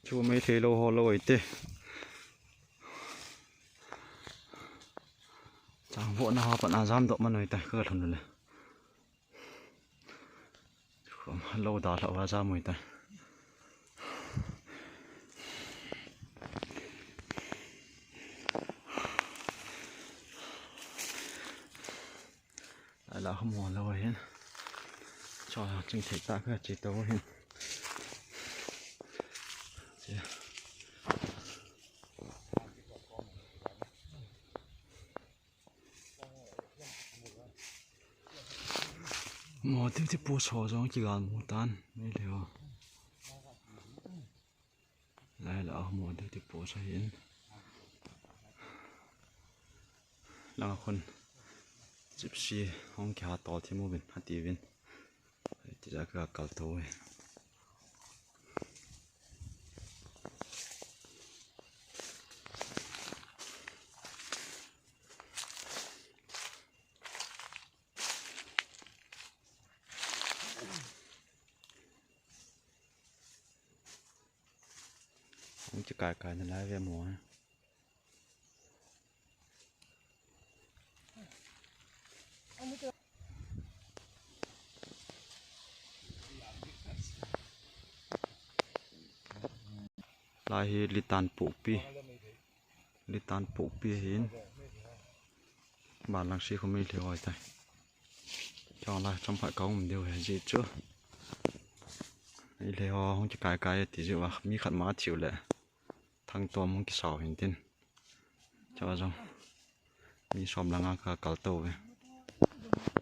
chú mấy thế lâu hồ lâu ấy tê chẳng vội nào vẫn là giam độ mà nơi tại cơ thằng này không lâu đó là ra mùi tại lại là không mòn lâu hết cho chương thể ta cái chế tấu hết mò thêm thì bố sò giống chỉ là một tan mấy điều lại là mò thêm thì bố sò hiện làคน gypsy không kia to thì mua bên hạt tiền bên thì ra cái cào thôi không chỉ cài nó lái về mùa lại litan phụ pi hin bản lăng sĩ không mình thì hỏi thầy cho lại trong phải có một điều gì chưa đây là họ không chỉ cái thì dự vào mi khẩn má chịu lệ thằng tôm không cái sào hình tin cho rằng mi xóm là ngang cả cầu tàu